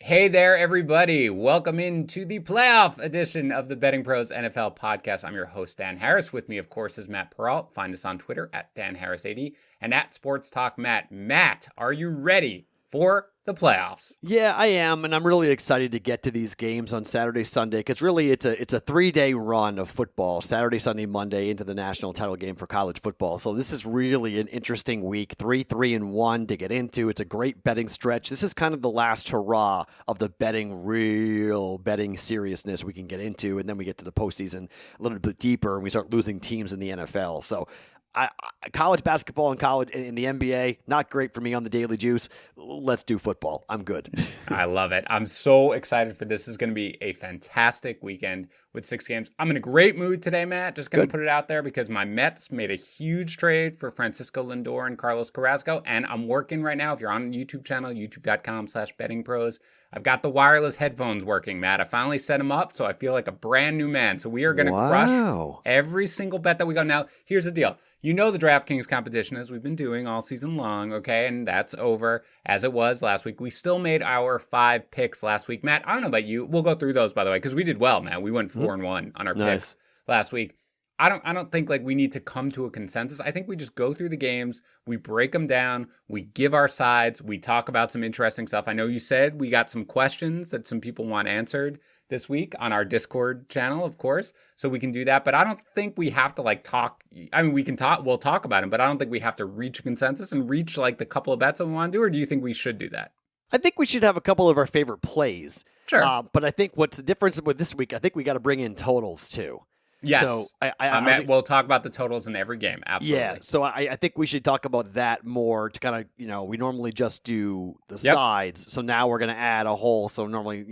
Hey there, everybody. Welcome into the playoff edition of the BettingPros NFL podcast. I'm your host, Dan Harris. With me, of course, is Matt Peralt. Find us on Twitter at DanHarris80 and at Sports Talk Matt. Matt, are you ready for the playoffs? Yeah, I am, and I'm really excited to get to these games on Saturday, Sunday, because really it's a 3-day run of football, Saturday, Sunday, Monday, into the national title game for college football. So this is really an interesting week, 3-3-1 to get into. It's a great betting stretch. This is kind of the last hurrah of the real betting seriousness we can get into, and then we get to the postseason a little bit deeper, and we start losing teams in the NFL. So college basketball and college in the NBA, not great for me on the Daily Juice. Let's do football. I'm good. I love it. I'm so excited for this. This is going to be a fantastic weekend with 6 games. I'm in a great mood today, Matt. Just going to put it out there because my Mets made a huge trade for Francisco Lindor and Carlos Carrasco, and I'm working right now. If you're on the YouTube channel, youtube.com/bettingpros, I've got the wireless headphones working, Matt. I finally set them up, so I feel like a brand new man. So we are going to crush every single bet that we got. Now, here's the deal. You know the DraftKings competition, as we've been doing all season long, okay? And that's over, as it was last week. We still made our 5 picks last week. Matt, I don't know about you. We'll go through those, by the way, because we did well, man. We went 4-1 on our picks last week. I don't think like we need to come to a consensus. I think we just go through the games, we break them down, we give our sides, we talk about some interesting stuff. I know you said we got some questions that some people want answered this week on our Discord channel, of course, so we can do that. But I don't think we have to like talk. I mean, we'll talk about them, but I don't think we have to reach a consensus and reach like the couple of bets that we want to do. Or do you think we should do that? I think we should have a couple of our favorite plays. Sure. But I think what's the difference with this week, I think we got to bring in totals too. Yes. So I we'll talk about the totals in every game. Absolutely. Yeah. So I think we should talk about that more to kind of, we normally just do the sides. So now we're going to add a whole. So normally,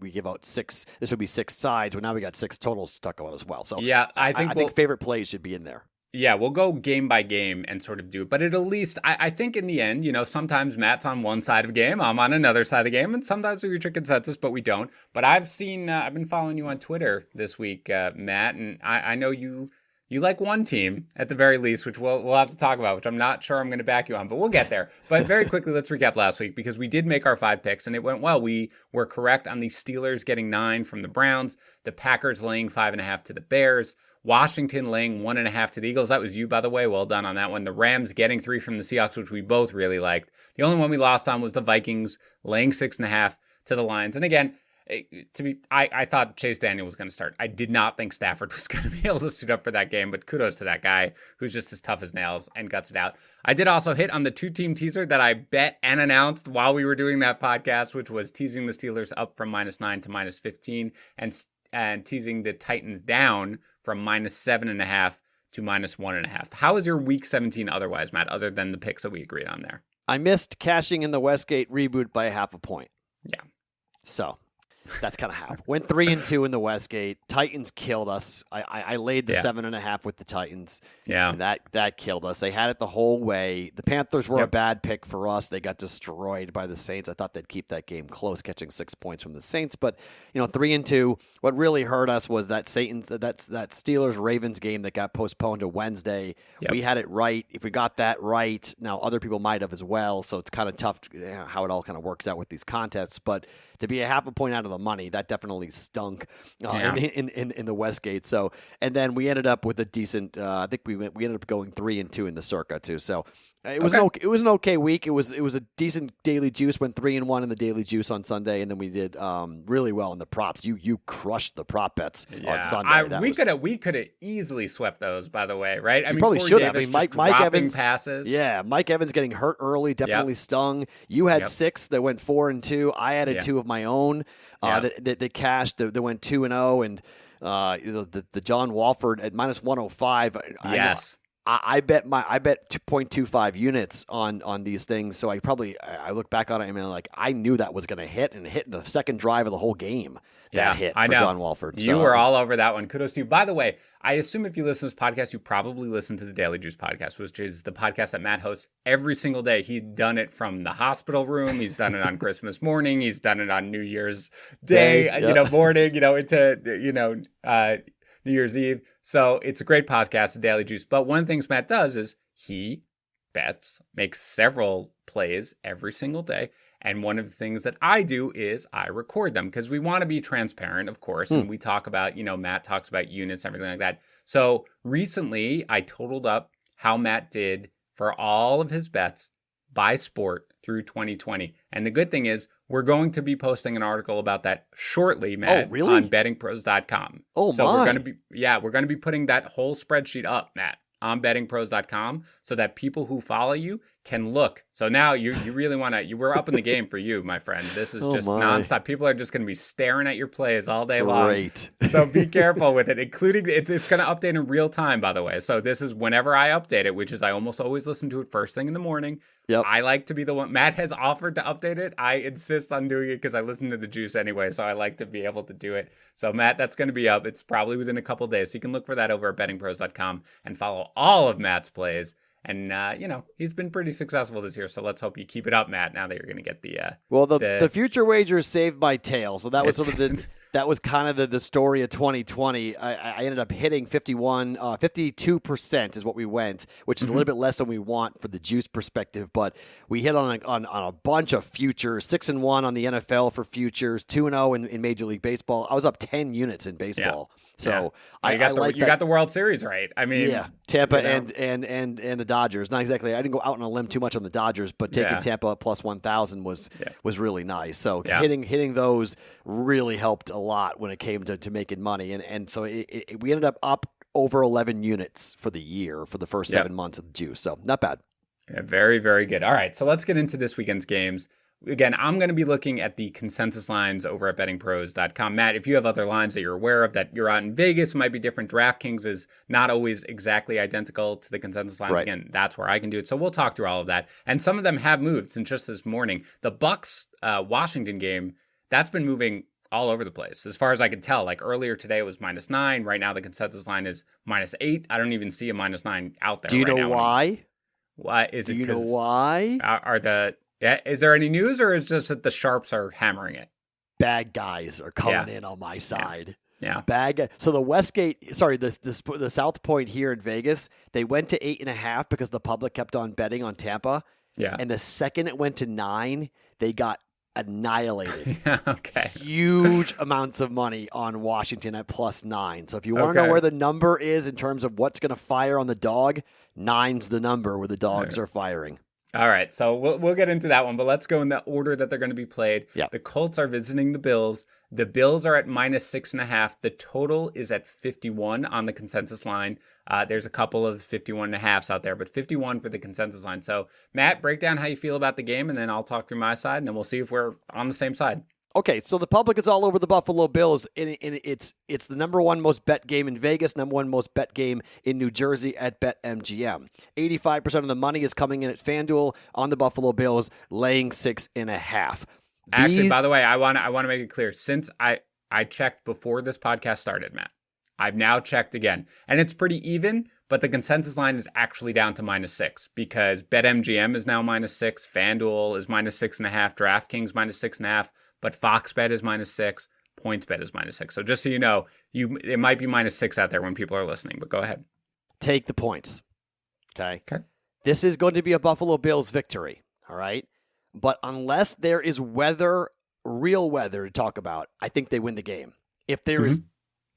we give out 6. This would be 6 sides, but now we got 6 totals to talk about as well. So yeah, I think favorite plays should be in there. Yeah, we'll go game by game and sort of do it. But at least, I think in the end, sometimes Matt's on one side of a game, I'm on another side of the game, and sometimes we reach a consensus, but we don't. But I've been following you on Twitter this week, Matt, and I know you like one team at the very least, which we'll have to talk about, which I'm not sure I'm going to back you on, but we'll get there. But very quickly, let's recap last week, because we did make our 5 picks, and it went well. We were correct on the Steelers getting 9 from the Browns, the Packers laying 5.5 to the Bears, Washington laying 1.5 to the Eagles. That was you, by the way. Well done on that one. The Rams getting 3 from the Seahawks, which we both really liked. The only one we lost on was the Vikings laying 6.5 to the Lions. And again, I thought Chase Daniel was going to start. I did not think Stafford was going to be able to suit up for that game, but kudos to that guy who's just as tough as nails and guts it out. I did also hit on the 2-team teaser that I bet and announced while we were doing that podcast, which was teasing the Steelers up from -9 to -15 and teasing the Titans down from -7.5 to -1.5. How is your week 17 otherwise, Matt, other than the picks that we agreed on there? I missed cashing in the Westgate reboot by 0.5 point. Yeah. So that's kind of how. Went 3-2 in the Westgate. Titans killed us. I laid the 7.5 with the Titans. Yeah. And that killed us. They had it the whole way. The Panthers were a bad pick for us. They got destroyed by the Saints. I thought they'd keep that game close, catching 6 points from the Saints. But 3-2. What really hurt us was that Steelers-Ravens game that got postponed to Wednesday. Yep. We had it right. If we got that right, now other people might have as well. So it's kind of tough how it all kind of works out with these contests. But to be 0.5 point out of the money, that definitely stunk in the Westgate. So, and then we ended up with a decent. I think we ended up going 3-2 in the Circa too. So it was it was an okay week. It was a decent Daily Juice. Went 3-1 in the Daily Juice on Sunday, and then we did really well in the props. You crushed the prop bets on Sunday. We could have easily swept those, by the way, right? I mean, probably should have. Mike Evans passes. Yeah, Mike Evans getting hurt early definitely stung. You had 6 that went 4-2. I added 2 of my own that cashed. That went 2-0, and the John Wolford at -105. Yes. I bet 2.25 units on these things. So I look back on it and I'm like, I knew that was going to hit, and hit in the second drive of the whole game. That hit for John Wolford. You were all over that one. Kudos to you. By the way, I assume if you listen to this podcast, you probably listen to the Daily Juice podcast, which is the podcast that Matt hosts every single day. He's done it from the hospital room. He's done it on Christmas morning. He's done it on New Year's Day, morning, into, New Year's Eve. So it's a great podcast, the Daily Juice. But one of the things Matt does is he bets, makes several plays every single day. And one of the things that I do is I record them because we want to be transparent, of course. And we talk about, Matt talks about units, everything like that. So recently I totaled up how Matt did for all of his bets by sport through 2020. And the good thing is we're going to be posting an article about that shortly, Matt, really? on bettingpros.com. Oh, so my. we're going to be putting that whole spreadsheet up, Matt, on bettingpros.com so that people who follow you can look. So now you really want to, we're up in the game for you, my friend. This is just nonstop. People are just going to be staring at your plays all day long. Great. So be careful with it, including it's going to update in real time, by the way. So this is whenever I update it, which is I almost always listen to it first thing in the morning. Yep. I like to be the one. Matt has offered to update it. I insist on doing it because I listen to the juice anyway. So I like to be able to do it. So Matt, that's going to be up. It's probably within a couple days. So you can look for that over at bettingpros.com and follow all of Matt's plays. And, he's been pretty successful this year. So let's hope you keep it up, Matt, now that you're going to get the the future wager saved my tail. So that was sort of that was kind of the story of 2020. I ended up hitting 52% is what we went, which is a little bit less than we want for the juice perspective. But we hit on a bunch of futures, 6-1 on the NFL for futures, 2-0 in Major League Baseball. I was up 10 units in baseball. Yeah. So you got the World Series right. I mean, Tampa and the Dodgers. Not exactly. I didn't go out on a limb too much on the Dodgers, but taking Tampa plus 1,000 was really nice. So hitting those really helped a lot when it came to making money, and so we ended up over 11 units for the year for the first 7 months of the juice. So not bad. Yeah, very, very good. All right, so let's get into this weekend's games. Again, I'm going to be looking at the consensus lines over at bettingpros.com. Matt, if you have other lines that you're aware of that you're out in Vegas, might be different. DraftKings is not always exactly identical to the consensus lines. Right. Again, that's where I can do it. So we'll talk through all of that. And some of them have moved since just this morning. The Bucs Washington game, that's been moving all over the place. As far as I can tell, like earlier today it was -9. Right now the consensus line is -8. I don't even see a -9 out there. Do you know why? Why is it? Do you know why? Is there any news, or is it just that the sharps are hammering it? Bad guys are coming in on my side. Yeah. So the South Point here in Vegas, they went to 8.5 because the public kept on betting on Tampa. Yeah. And the second it went to 9, they got annihilated. Okay. Huge amounts of money on Washington at +9. So if you want to know where the number is in terms of what's going to fire on the dog, 9's the number where the dogs are firing. All right, so we'll get into that one, but let's go in the order that they're going to be played. Yeah. The Colts are visiting the Bills. The Bills are at -6.5. The total is at 51 on the consensus line. There's a couple of 51.5s out there, but 51 for the consensus line. So, Matt, break down how you feel about the game, and then I'll talk through my side, and then we'll see if we're on the same side. Okay, so the public is all over the Buffalo Bills, and it's the number one most bet game in Vegas, number one most bet game in New Jersey at BetMGM. 85% of the money is coming in at FanDuel on the Buffalo Bills, laying 6.5. Actually, by the way, I want to make it clear. Since I checked before this podcast started, Matt, I've now checked again, and it's pretty even. But the consensus line is actually down to -6 because BetMGM is now -6, FanDuel is -6.5, DraftKings -6.5. But Fox Bet is -6, PointsBet is -6. So just so you know, it might be -6 out there when people are listening, but go ahead. Take the points. Okay. This is going to be a Buffalo Bills victory. All right. But unless there is real weather to talk about, I think they win the game. If there is,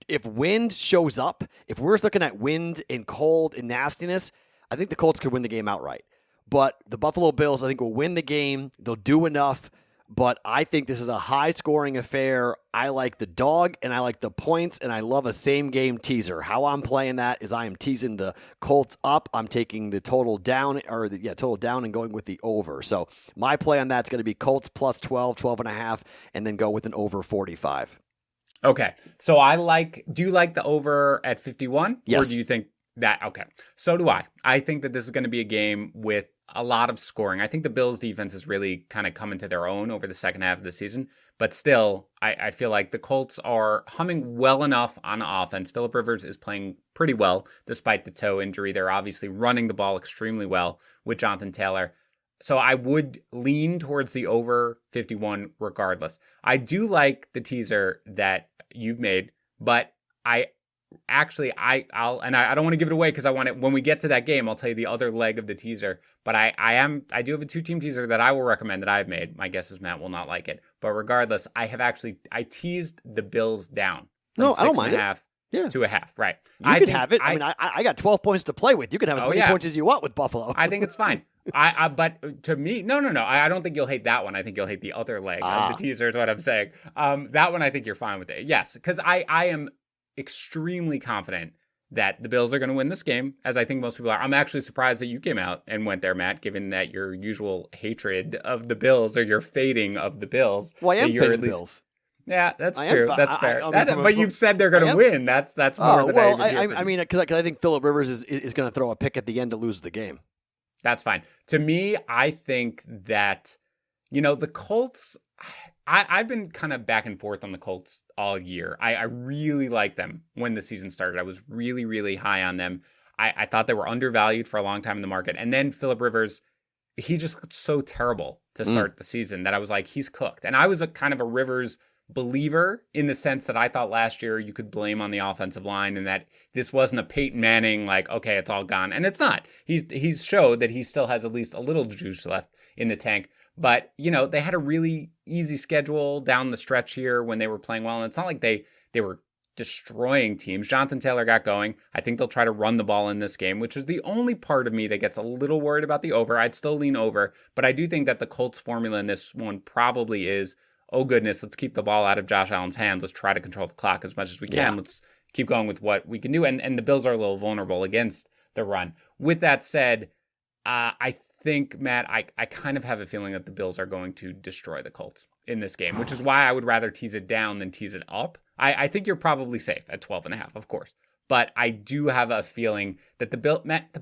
if wind shows up, if we're looking at wind and cold and nastiness, I think the Colts could win the game outright. But the Buffalo Bills, I think, will win the game. They'll do enough. But I think this is a high-scoring affair. I like the dog, and I like the points, and I love a same-game teaser. How I'm playing that is I am teasing the Colts up. I'm taking the total down, total down and going with the over. So my play on that's going to be Colts plus 12, 12.5, and then go with an over 45. Okay. So do you like the over at 51? Yes. Or do you think that, okay. So do I. I think that this is going to be a game with a lot of scoring. I think the Bills defense is really kind of coming to their own over the second half of the season. But still, I feel like the Colts are humming well enough on offense. Phillip Rivers is playing pretty well despite the toe injury. They're obviously running the ball extremely well with Jonathan Taylor. So I would lean towards the over 51 regardless. I do like the teaser that you've made, but I actually, I don't want to give it away because I want it when we get to that game. I'll tell you the other leg of the teaser. But I do have a 2-team teaser that I will recommend that I've made. My guess is Matt will not like it, but regardless, I teased the Bills down. No, I don't mind it. To a half, right? You could have it. I got 12 points to play with. You can have as many points as you want with Buffalo. I think it's fine. But to me, no. I don't think you'll hate that one. I think you'll hate the other leg of the teaser is what I'm saying. That one, I think you're fine with it. Yes, because I am extremely confident that the Bills are going to win this game, as I think most people are. I'm actually surprised that you came out and went there, Matt, given that your usual hatred of the Bills or your fading of the Bills. Well, I am fading the Bills. Yeah, that's true. That's fair. But you've said they're going to win. That's more than I mean, because I think Phillip Rivers is going to throw a pick at the end to lose the game. That's fine. To me, I think that, the Colts, I've been kind of back and forth on the Colts all year. I really liked them when the season started. I was really, really high on them. I thought they were undervalued for a long time in the market. And then Phillip Rivers, he just looked so terrible to start the season that I was like, he's cooked. And I was a kind of a Rivers believer in the sense that I thought last year you could blame on the offensive line and that this wasn't a Peyton Manning, like, okay, it's all gone. And it's not. He's showed that he still has at least a little juice left in the tank. But, they had a really easy schedule down the stretch here when they were playing well. And it's not like they were destroying teams. Jonathan Taylor got going. I think they'll try to run the ball in this game, which is the only part of me that gets a little worried about the over. I'd still lean over. But I do think that the Colts formula in this one probably is, oh, goodness, let's keep the ball out of Josh Allen's hands. Let's try to control the clock as much as we can. Yeah. Let's keep going with what we can do. And the Bills are a little vulnerable against the run. With that said, I think, Matt, I kind of have a feeling that the Bills are going to destroy the Colts in this game, which is why I would rather tease it down than tease it up. I think you're probably safe at 12.5, of course. But I do have a feeling that the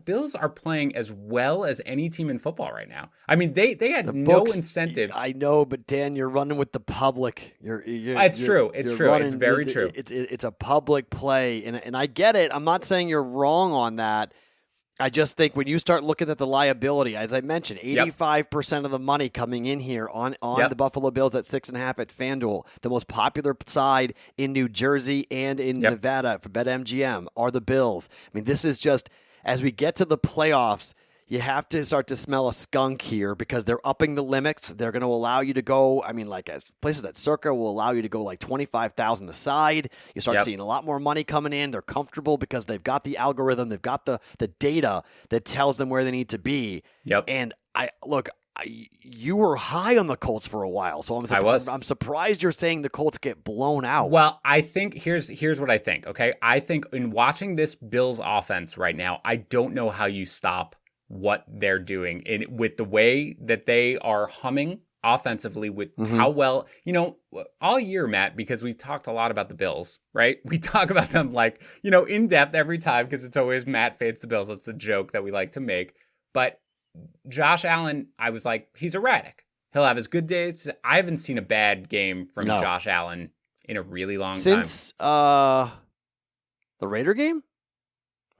Bills are playing as well as any team in football right now. I mean, they had no incentive. I know, but Dan, you're running with the public. It's true. It's true. It's very true. It's a public play, and I get it. I'm not saying you're wrong on that. I just think when you start looking at the liability, as I mentioned, 85% of the money coming in here on the Buffalo Bills at 6.5 at FanDuel, the most popular side in New Jersey and in Nevada for BetMGM are the Bills. I mean, this is just, as we get to the playoffs, you have to start to smell a skunk here because they're upping the limits. They're going to allow you to go, places that Circa will allow you to go like 25,000 a side. You start seeing a lot more money coming in. They're comfortable because they've got the algorithm. They've got the data that tells them where they need to be. Yep. And you were high on the Colts for a while, so I'm surprised you're saying the Colts get blown out. Well, I think here's what I think, okay? I think in watching this Bills offense right now, I don't know how you stop what they're doing with the way that they are humming offensively with how well, all year, Matt, because we've talked a lot about the Bills, right? We talk about them like, in depth every time because it's always Matt fades the Bills. It's the joke that we like to make. But Josh Allen, I was like, he's erratic. He'll have his good days. I haven't seen a bad game from Josh Allen in a really long time. Since the Raider game?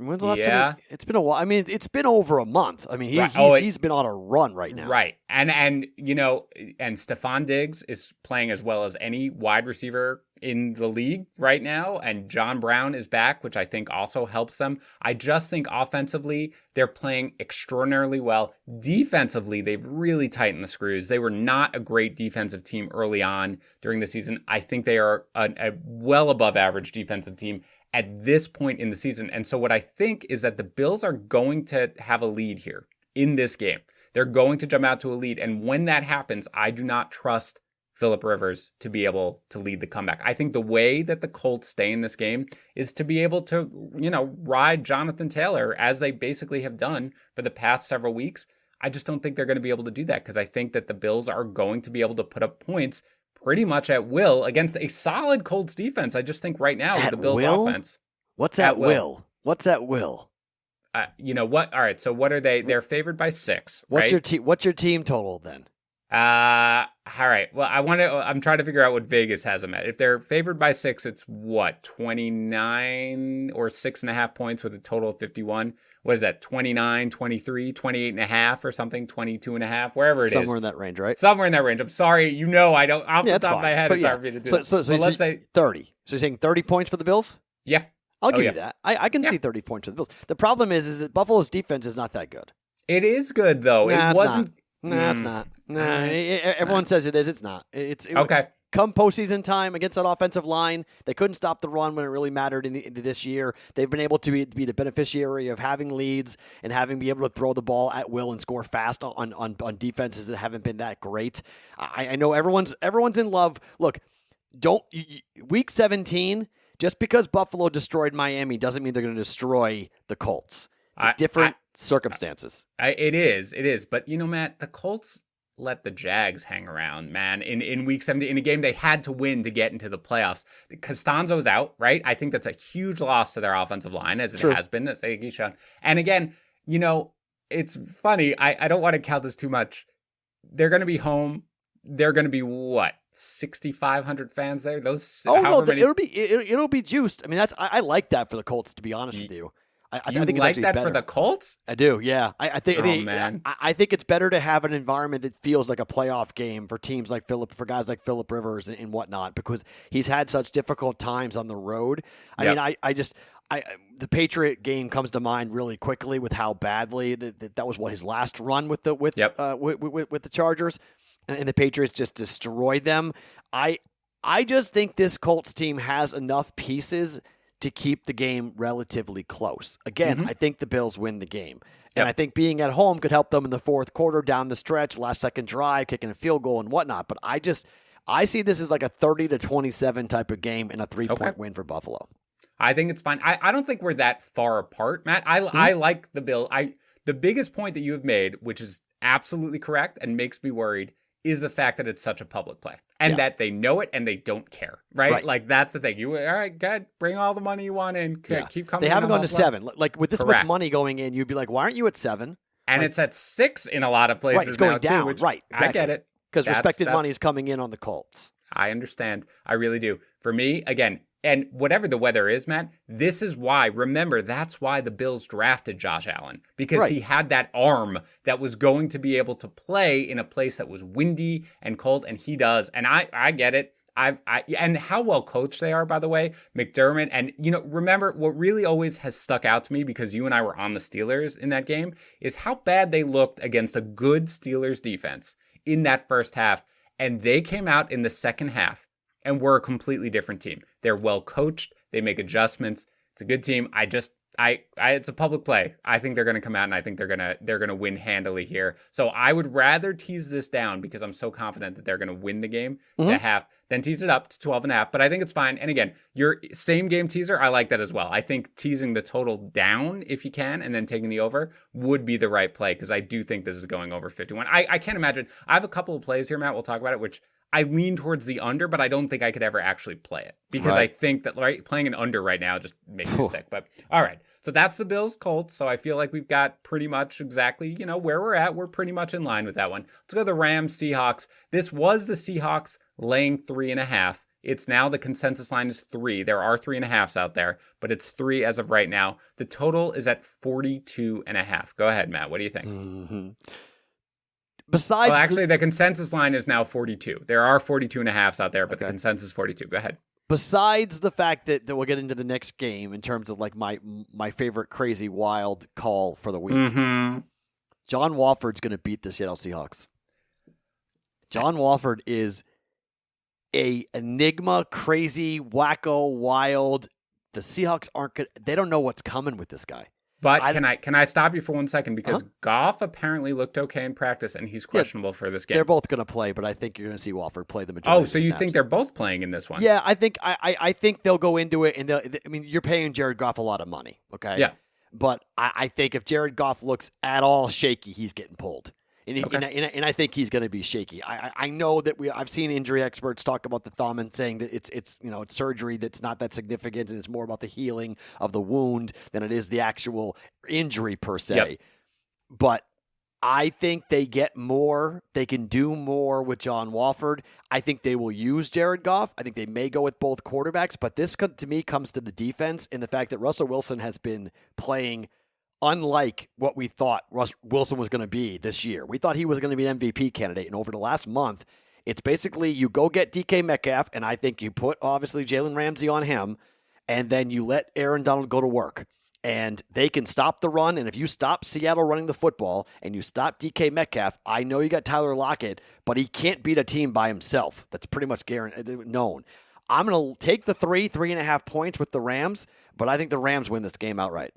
When's the last time? It's been a while. I mean, it's been over a month. I mean, he's been on a run right now. Right. And Stephon Diggs is playing as well as any wide receiver in the league right now. And John Brown is back, which I think also helps them. I just think offensively, they're playing extraordinarily well. Defensively, they've really tightened the screws. They were not a great defensive team early on during the season. I think they are a well above average defensive team at this point in the season. And so what I think is that the Bills are going to have a lead here in this game. They're going to jump out to a lead. And when that happens, I do not trust Phillip Rivers to be able to lead the comeback. I think the way that the Colts stay in this game is to be able to, ride Jonathan Taylor as they basically have done for the past several weeks. I just don't think they're going to be able to do that because I think that the Bills are going to be able to put up points pretty much at will against a solid Colts defense. I just think right now with the Bills offense. What's at will? What's at will? You know what? All right. So what are they? They're favored by 6. What's right? What's your team total then? All right. Well, I'm trying to figure out what Vegas has them at. If they're favored by 6, it's what, 29 or 6.5 points with a total of 51. What is that? 29, 23, 28.5 or something, 22.5, wherever it is. Somewhere in that range, right? Somewhere in that range. I'm sorry. I don't, off the top of my head, it's hard for me to do. So let's say 30. So you're saying 30 points for the Bills? Yeah. I'll give yeah. you that. I can see 30 points for the Bills. The problem is that Buffalo's defense is not that good. It is good though. Nah, It wasn't. it's not. Nah, All right. everyone says it is. It's not. Okay. Come postseason time against that offensive line, they couldn't stop the run when it really mattered in this year. They've been able to be the beneficiary of having leads and be able to throw the ball at will and score fast on defenses that haven't been that great. I know everyone's in love. Look, week 17, just because Buffalo destroyed Miami doesn't mean they're going to destroy the Colts. It's different circumstances. It is. But, Matt, the Colts let the Jags hang around, man. In week 17, in a game they had to win to get into the playoffs. Costanzo's out, right? I think that's a huge loss to their offensive line, as it has been, as he's shown. And again, it's funny. I don't want to count this too much. They're going to be home. They're going to be what? 6,500 fans there. It'll be juiced. I mean, I like that for the Colts, to be honest with you. I think it's like that better for the Colts? I do, yeah. I think man. I think it's better to have an environment that feels like a playoff game for teams like for guys like Phillip Rivers and whatnot, because he's had such difficult times on the road. I mean, the Patriot game comes to mind really quickly with how badly that was his last run with the Chargers, and the Patriots just destroyed them. I just think this Colts team has enough pieces to keep the game relatively close. Again, I think the Bills win the game. And I think being at home could help them in the fourth quarter, down the stretch, last second drive, kicking a field goal and whatnot. But I see this as like a 30-27 type of game and a 3-point win for Buffalo. I think it's fine. I don't think we're that far apart, Matt. I like the Bill. The biggest point that you have made, which is absolutely correct and makes me worried, is the fact that it's such a public play and that they know it and they don't care, right? Like that's the thing. All right, good. Bring all the money you want in. Keep coming. They haven't gone to 7. Like with this much money going in, you'd be like, why aren't you at 7? And it's at 6 in a lot of places. Right, it's going down. Too, right, exactly. I get it. Because respected money is coming in on the Colts. I understand. I really do. For me, again, and whatever the weather is, Matt, this is why, remember, that's why the Bills drafted Josh Allen, because he had that arm that was going to be able to play in a place that was windy and cold, and he does. And I get it. And how well coached they are, by the way, McDermott. And, remember, what really always has stuck out to me, because you and I were on the Steelers in that game, is how bad they looked against a good Steelers defense in that first half. And they came out in the second half and we're a completely different team. They're well coached. They make adjustments. It's a good team. It's a public play. I think they're going to come out and I think they're going to win handily here. So I would rather tease this down, because I'm so confident that they're going to win the game to half, than tease it up to 12.5. But I think it's fine. And again, your same game teaser, I like that as well. I think teasing the total down, if you can, and then taking the over would be the right play, because I do think this is going over 51. I can't imagine. I have a couple of plays here, Matt. We'll talk about it, which I lean towards the under, but I don't think I could ever actually play it, because I think that playing an under right now just makes me sick. But all right, so that's the Bills Colts. So I feel like we've got pretty much exactly, where we're at. We're pretty much in line with that one. Let's go to the Rams Seahawks. This was the Seahawks laying 3.5. It's now the consensus line is 3. There are 3.5s out there, but it's 3 as of right now. The total is at 42.5. Go ahead, Matt. What do you think? The consensus line is now 42. There are 42.5s out there, but the consensus is 42. Go ahead. Besides the fact that we'll get into the next game in terms of like my favorite crazy wild call for the week, John Wolford's going to beat the Seattle Seahawks. John Wolford is a enigma, crazy, wacko, wild. The Seahawks they don't know what's coming with this guy. But can I stop you for 1 second? Because Goff apparently looked okay in practice, and he's questionable for this game. They're both going to play, but I think you're going to see Wolford play the majority. Oh, so you think they're both playing in this one? Yeah, I think they'll go into it, and you're paying Jared Goff a lot of money, okay? Yeah. But I think if Jared Goff looks at all shaky, he's getting pulled. And I think he's going to be shaky. I know that I've seen injury experts talk about the thumb and saying that it's surgery that's not that significant, and it's more about the healing of the wound than it is the actual injury per se. Yep. But I think they get more. They can do more with John Wolford. I think they will use Jared Goff. I think they may go with both quarterbacks. But this, to me, comes to the defense and the fact that Russell Wilson has been playing unlike what we thought Wilson was going to be this year. We thought he was going to be an MVP candidate. And over the last month, it's basically you go get DK Metcalf, and I think you put, obviously, Jalen Ramsey on him. and then you let Aaron Donald go to work. And they can stop the run. And if you stop Seattle running the football and you stop DK Metcalf, I know you got Tyler Lockett, but he can't beat a team by himself. That's pretty much guaranteed, known. I'm going to take the 3.5 points with the Rams, but I think the Rams win this game outright.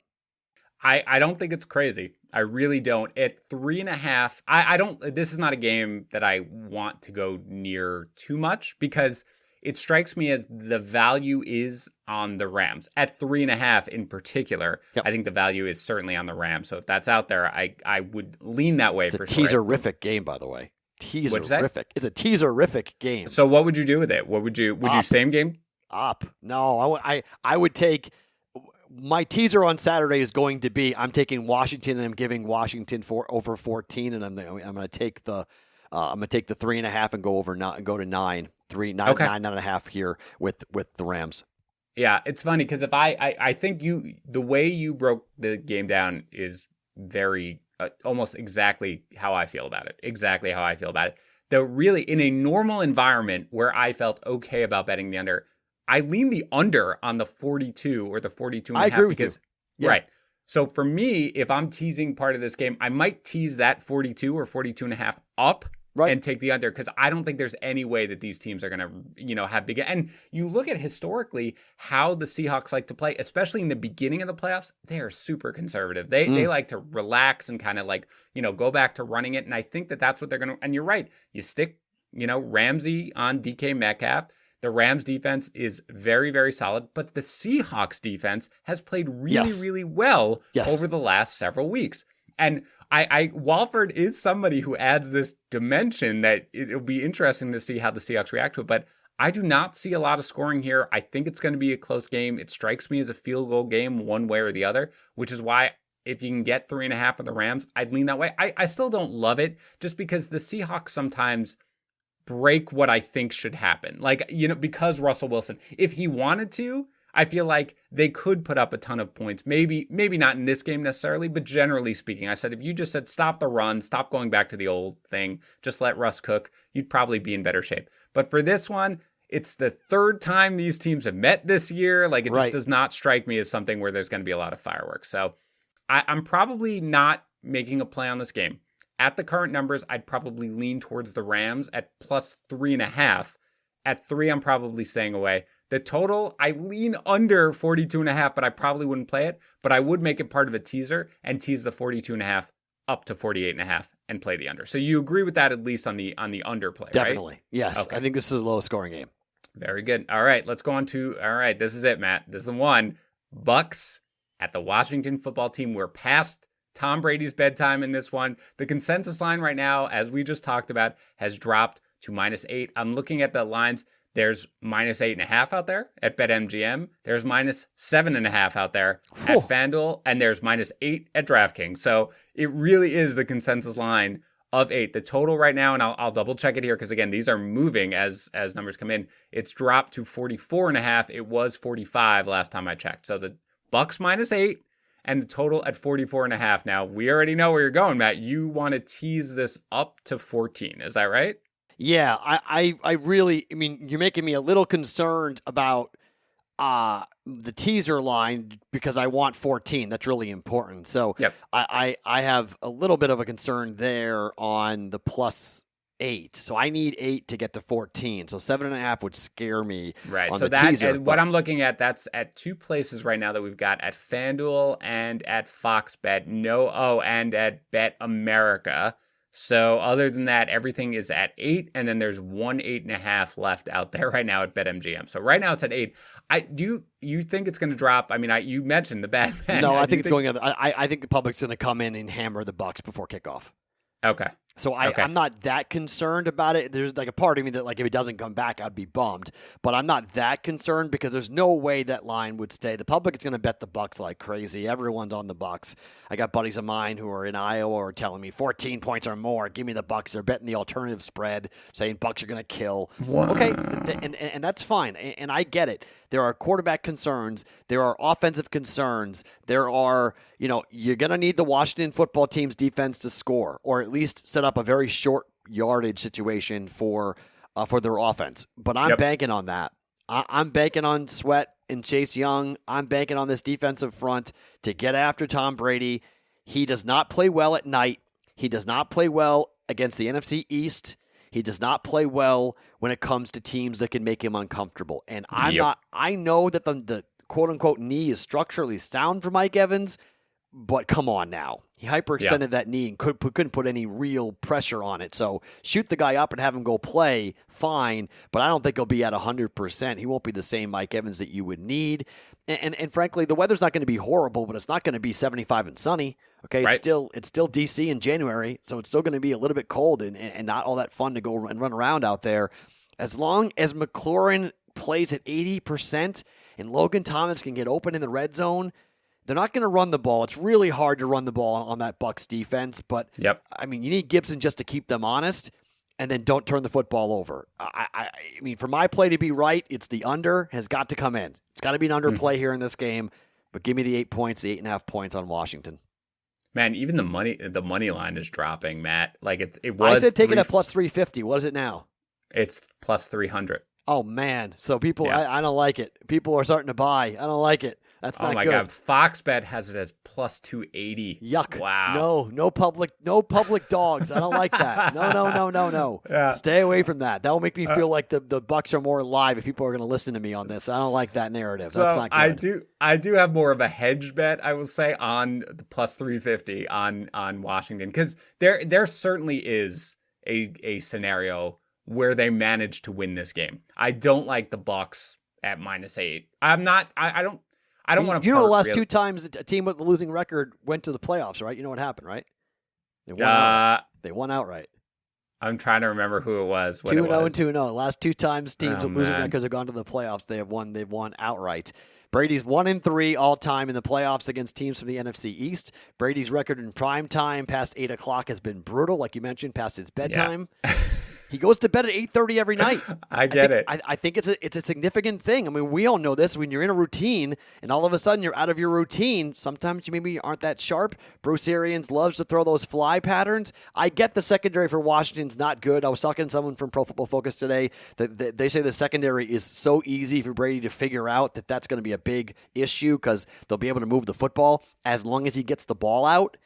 I don't think it's crazy. I really don't. At 3.5, I don't. This is not a game that I want to go near too much because it strikes me as the value is on the Rams. At 3.5 in particular, I think the value is certainly on the Rams. So if that's out there, I would lean that way. It's for a teaser-rific game, by the way. Teaser-rific. It's a teaser-rific game. So what would you do with it? Would you same game? Up. No, I would take. My teaser on Saturday is going to be I'm taking Washington and I'm giving Washington over 14, and I'm going to take the 3.5 and go over and go to 9. 9.5 here with the Rams. Yeah, it's funny because if I think the way you broke the game down is very almost exactly how I feel about it. Exactly how I feel about it. Though really in a normal environment where I felt okay about betting the under, I lean the under on the 42 or the 42.5. I agree with you. Yeah. Right. So for me, if I'm teasing part of this game, I might tease that 42 or 42.5 up. Right. And take the under because I don't think there's any way that these teams are going to, have big. And you look at historically how the Seahawks like to play, especially in the beginning of the playoffs. They are super conservative. They like to relax and kind of go back to running it. And I think that that's what they're going to. And you're right. You stick, Ramsey on DK Metcalf. The Rams defense is very, very solid, but the Seahawks defense has played really, really well over the last several weeks. And Wolford is somebody who adds this dimension that it'll be interesting to see how the Seahawks react to it. But I do not see a lot of scoring here. I think it's going to be a close game. It strikes me as a field goal game one way or the other, which is why if you can get 3.5 of the Rams, I'd lean that way. I still don't love it just because the Seahawks sometimes break what I think should happen. Because Russell Wilson, if he wanted to, I feel like they could put up a ton of points. Maybe not in this game necessarily, but generally speaking, I said, if you just said, stop the run, stop going back to the old thing, just let Russ cook, you'd probably be in better shape. But for this one, it's the third time these teams have met this year. It just does not strike me as something where there's going to be a lot of fireworks. So I'm probably not making a play on this game. At the current numbers, I'd probably lean towards the Rams at plus 3.5. At 3, I'm probably staying away. The total, I lean under 42.5, but I probably wouldn't play it. But I would make it part of a teaser and tease the 42.5 up to 48.5 and play the under. So you agree with that at least on the underplay, right? Definitely. Yes. Okay. I think this is a low scoring game. Very good. All right, let's go on to, this is it, Matt. This is the one. Bucs at the Washington football team. We're past Tom Brady's bedtime in this one. The consensus line right now, as we just talked about, has dropped to -8. I'm looking at the lines. There's -8.5 out there at BetMGM. There's -7.5 out there at FanDuel, and there's -8 at DraftKings. So it really is the consensus line of 8. The total right now, and I'll double check it here because again, these are moving as numbers come in. It's dropped to 44.5. It was 45 last time I checked. So the Bucs -8 and the total at 44.5. Now we already know where you're going, Matt. You want to tease this up to 14. Is that right? Yeah, I really, you're making me a little concerned about the teaser line because I want 14. That's really important. So I have a little bit of a concern there on the +8. So I need 8 to get to 14. So 7.5 would scare me. Right. On so the teaser. And what I'm looking at, that's at 2 places right now that we've got at FanDuel and at Fox Bet. And at Bet America. So other than that, everything is at 8, and then there's 8.5 left out there right now at BetMGM. So right now it's at 8. Do you think it's going to drop? You mentioned the bad man. No, I think it's going. I think the public's going to come in and hammer the Bucs before kickoff. Okay. So I'm not that concerned about it. There's a part of me that if it doesn't come back, I'd be bummed. But I'm not that concerned because there's no way that line would stay. The public is going to bet the Bucs like crazy. Everyone's on the Bucs. I got buddies of mine who are in Iowa who are telling me 14 points or more. Give me the Bucs. They're betting the alternative spread, saying Bucs are going to kill. Wow. Okay, and that's fine. And I get it. There are quarterback concerns. There are offensive concerns. There are, you're going to need the Washington football team's defense to score or at least set up a very short yardage situation for their offense. But I'm banking on that. I'm banking on Sweat and Chase Young. I'm banking on this defensive front to get after Tom Brady. He does not play well at night. He does not play well against the NFC East. He does not play well when it comes to teams that can make him uncomfortable. And I know that the quote-unquote knee is structurally sound for Mike Evans, but come on now. He hyperextended that knee and couldn't put any real pressure on it. So shoot the guy up and have him go play, fine, but I don't think he'll be at 100%. He won't be the same Mike Evans that you would need. And frankly, the weather's not going to be horrible, but it's not going to be 75 and sunny. Okay, right. It's still DC in January, so it's still going to be a little bit cold and not all that fun to go and run around out there. As long as McLaurin plays at 80% and Logan Thomas can get open in the red zone, they're not going to run the ball. It's really hard to run the ball on that Bucs defense, but I mean, you need Gibson just to keep them honest, and then don't turn the football over. I mean, for my play to be right, it's the under has got to come in. It's got to be an underplay here in this game, but give me the 8 points, the 8.5 points on Washington. Man, even the money line is dropping, Matt. Like it was. I said take it at plus 350. What is it now? It's plus 300. Oh man, so people, I don't like it. People are starting to buy. I don't like it. That's not good. Oh my God, Fox Bet has it as plus 280. Yuck! Wow. No public dogs. I don't like that. No. Yeah. Stay away from that. That will make me feel like the Bucs are more alive if people are going to listen to me on this. I don't like that narrative. So that's not good. I do have more of a hedge bet, I will say, on the plus 350 on Washington, because there certainly is a scenario where they manage to win this game. I don't like the Bucs at -8. I don't want to. You know, the last two times a team with the losing record went to the playoffs, right? You know what happened, right? They won outright. They won outright. I'm trying to remember who it was. 2-0 and 2-0. Last two times teams with losing records have gone to the playoffs. They've won outright. Brady's 1-3 all time in the playoffs against teams from the NFC East. Brady's record in prime time past 8 o'clock has been brutal, like you mentioned, past his bedtime. Yeah. He goes to bed at 8:30 every night. I get it. I think it's a significant thing. I mean, we all know this. When you're in a routine and all of a sudden you're out of your routine, sometimes you maybe aren't that sharp. Bruce Arians loves to throw those fly patterns. I get the secondary for Washington's not good. I was talking to someone from Pro Football Focus today that they say the secondary is so easy for Brady to figure out that that's going to be a big issue because they'll be able to move the football as long as he gets the ball out.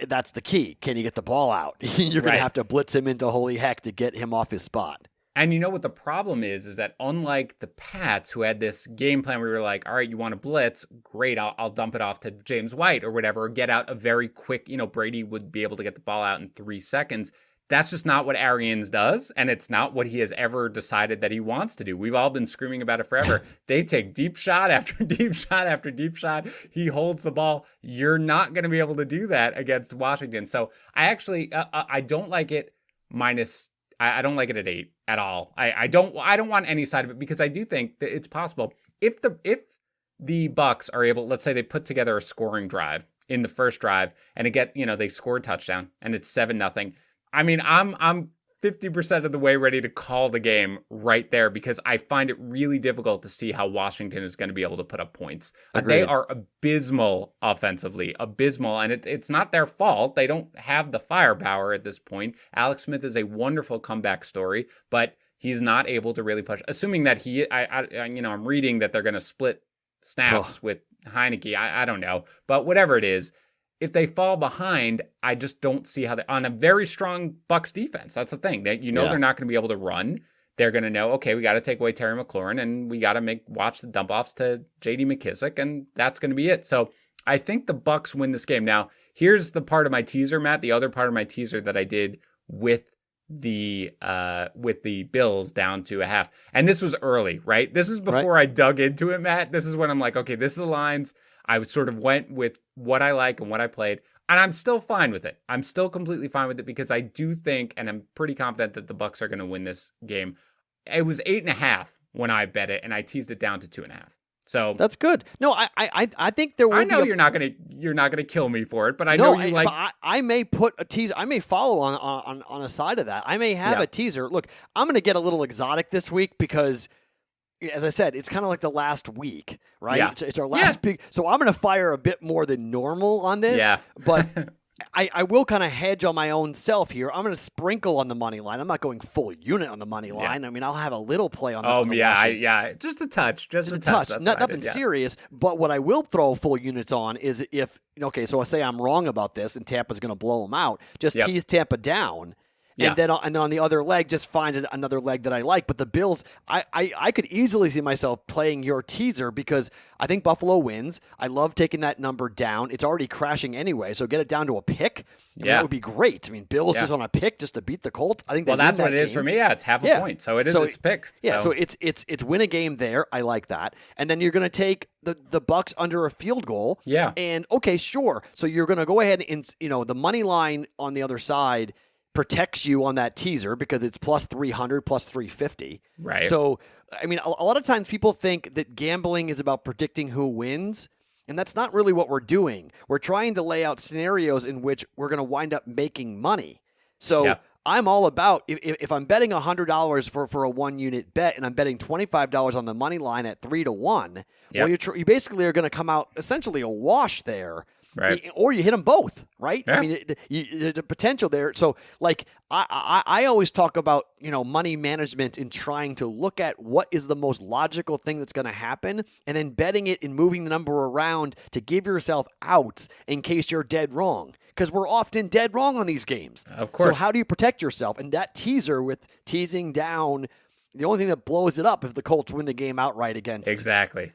That's the key. Can he get the ball out? You're going to have to blitz him into holy heck to get him off his spot. And you know what the problem is that unlike the Pats, who had this game plan where we were like, all right, you want to blitz? Great, I'll dump it off to James White or whatever, or get out a very quick, Brady would be able to get the ball out in 3 seconds. That's just not what Arians does, and it's not what he has ever decided that he wants to do. We've all been screaming about it forever. They take deep shot after deep shot after deep shot. He holds the ball. You're not going to be able to do that against Washington. So I actually, I don't like it minus. I don't like it at 8 at all. I don't want any side of it because I do think that it's possible if the Bucs are able, let's say they put together a scoring drive in the first drive and they score a touchdown and it's 7-0. I mean, I'm 50% of the way ready to call the game right there because I find it really difficult to see how Washington is going to be able to put up points. They are abysmal offensively, and it's not their fault. They don't have the firepower at this point. Alex Smith is a wonderful comeback story, but he's not able to really push. Assuming that I'm reading that they're going to split snaps with Heineke. I don't know, but whatever it is. If they fall behind, I just don't see how on a very strong Bucs defense. That's the thing. They're not going to be able to run. They're going to know, okay, we got to take away Terry McLaurin and we got to watch the dump offs to J.D. McKissick, and that's going to be it. So I think the Bucs win this game. Now, here's the part of my teaser, Matt. The other part of my teaser that I did with the Bills down to 0.5, and this was early, right? This is before I dug into it, Matt. This is when I'm like, okay, this is the lines. I sort of went with what I like and what I played, and I'm still fine with it. I'm still completely fine with it because I do think, and I'm pretty confident that the Bucs are going to win this game. It was 8.5 when I bet it, and I teased it down to 2.5. So that's good. No, I think there will. I know you're not gonna kill me for it, but I know you like. I may put a teaser. I may follow on a side of that. I may have a teaser. Look, I'm going to get a little exotic this week because, as I said, it's kind of like the last week, right? Yeah. It's our last big. So I'm going to fire a bit more than normal on this. Yeah. But I will kind of hedge on my own self here. I'm going to sprinkle on the money line. I'm not going full unit on the money line. I mean, I'll have a little play on the yeah, just a touch, just a touch. Nothing serious. But what I will throw full units on is if so I say I'm wrong about this and Tampa's going to blow them out. Just tease Tampa down. And then on the other leg, just find another leg that I like. But the Bills, I could easily see myself playing your teaser because I think Buffalo wins. I love taking that number down. It's already crashing anyway, so get it down to a pick. That would be great. I mean, Bills just on a pick just to beat the Colts. I think that's what it is for me. Yeah, it's half a point, so it's a pick. Yeah, so it's win a game there. I like that. And then you're going to take the Bucs under a field goal. Yeah. And okay, sure. So you're going to go ahead and the money line on the other side protects you on that teaser because it's plus 300, plus 350. Right. So, I mean, a lot of times people think that gambling is about predicting who wins, and that's not really what we're doing. We're trying to lay out scenarios in which we're going to wind up making money. So I'm all about, if I'm betting $100 for a one-unit bet and I'm betting $25 on the money line at 3-1, well, you basically are going to come out essentially a wash there. Right. Or you hit them both, right? Yeah. I mean, there's a potential there. So, like, I always talk about, money management in trying to look at what is the most logical thing that's going to happen and then betting it and moving the number around to give yourself outs in case you're dead wrong. Because we're often dead wrong on these games. Of course. So how do you protect yourself? And that teaser with teasing down, the only thing that blows it up if the Colts win the game outright against. Exactly.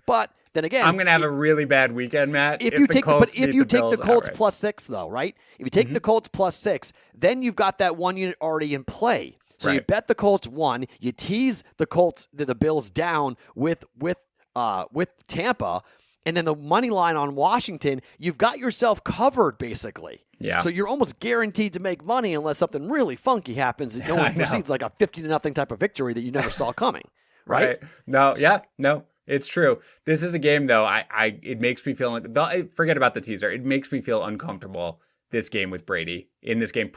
But then again, I'm going to have a really bad weekend, Matt. If you take the Colts plus 6, though, right? If you take the Colts plus 6, then you've got that one unit already in play. So you bet the Colts 1, you tease the Colts, the Bills down with Tampa, and then the money line on Washington, you've got yourself covered basically. Yeah. So you're almost guaranteed to make money unless something really funky happens that no one foresees, like a 50-0 type of victory that you never saw coming. Right? No. It's true. This is a game, though. It makes me feel forget about the teaser. It makes me feel uncomfortable. This game with Brady in this game,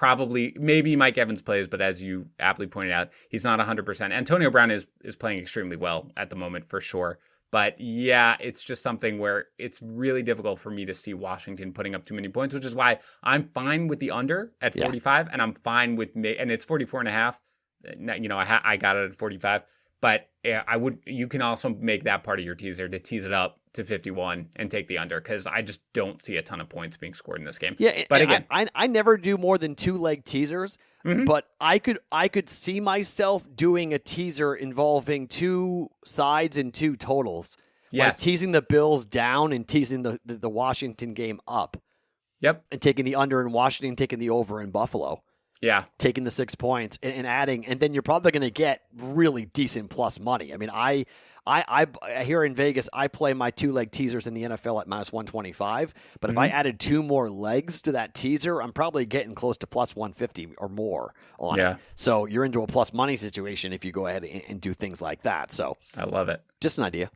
maybe Mike Evans plays, but as you aptly pointed out, he's not 100%. Antonio Brown is playing extremely well at the moment for sure. But yeah, it's just something where it's really difficult for me to see Washington putting up too many points, which is why I'm fine with the under at 45, and I'm fine with and it's 44.5. I got it at 45. But you can also make that part of your teaser to tease it up to 51 and take the under because I just don't see a ton of points being scored in this game. Yeah, but again, I never do more than 2-leg teasers, but I could see myself doing a teaser involving 2 sides and 2 totals. Yes. Like teasing the Bills down and teasing the Washington game up. Yep. And taking the under in Washington, taking the over in Buffalo. Yeah. Taking the 6 points and adding, and then you're probably going to get really decent plus money. I mean, I here in Vegas, I play my 2-leg teasers in the NFL at minus 125. But if I added 2 more legs to that teaser, I'm probably getting close to plus 150 or more on it. So you're into a plus money situation if you go ahead and do things like that. So I love it. Just an idea.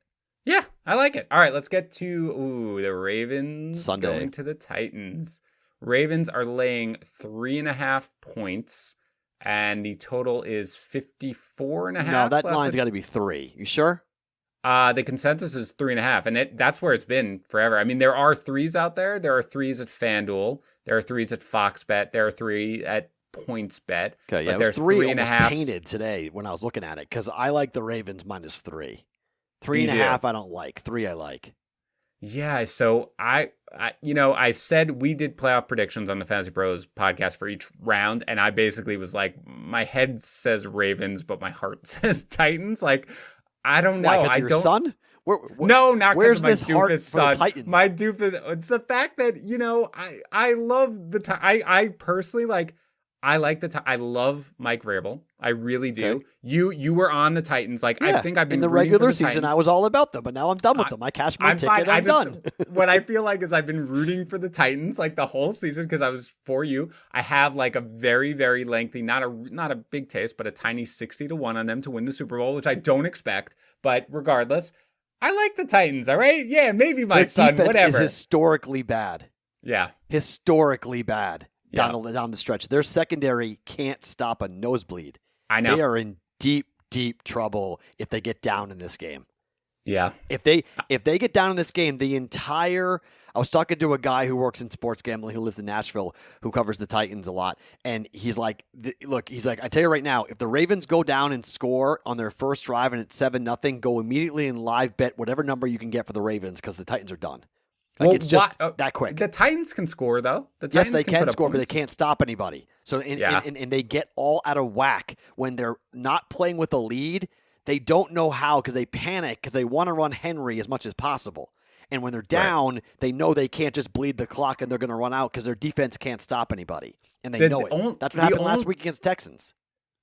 Yeah, I like it. All right, let's get to the Ravens Sunday going to the Titans. Ravens are laying 3.5 points, and the total is 54.5. No, that line's got to be 3. You sure? The consensus is 3.5, and that's where it's been forever. I mean, there are 3s out there. There are 3s at FanDuel. There are 3s at Fox Bet. There are 3 at PointsBet. Okay, yeah, there's 3.5 painted today when I was looking at it because I like the Ravens minus 3. 3.5 I don't like. 3 I like. Yeah, so I said we did playoff predictions on the Fantasy Pros podcast for each round, and I basically was like, my head says Ravens, but my heart says Titans. Like, I don't know. Why, your son? No, not where's this this heart doofus for the son. Titans? My doofus. It's the fact that I love the. I personally like. I like I love Mike Vrabel. I really do. Okay. You were on the Titans. Like, I think I've been in the regular season. Titans. I was all about them, but now I'm done with them. I cashed my ticket. I'm done. What I feel like is I've been rooting for the Titans like the whole season because I was for you. I have like a very, very lengthy, not a big taste, but a tiny 60-1 on them to win the Super Bowl, which I don't expect. But regardless, I like the Titans. All right, yeah, maybe my son. Defense whatever. Is historically bad. Yeah, historically bad. Down the stretch. Their secondary can't stop a nosebleed. I know. They are in deep, deep trouble if they get down in this game. Yeah. If they get down in this game, I was talking to a guy who works in sports gambling who lives in Nashville who covers the Titans a lot, and he's like, I tell you right now, if the Ravens go down and score on their first drive and it's 7-0, go immediately and live bet whatever number you can get for the Ravens because the Titans are done. It's just that quick. The Titans can score though. Yes, they can score, but they can't stop anybody. So and they get all out of whack when they're not playing with a lead. They don't know how because they panic because they want to run Henry as much as possible. And when they're down, they know they can't just bleed the clock and they're going to run out because their defense can't stop anybody. And they know it. That's what happened last week against Texans.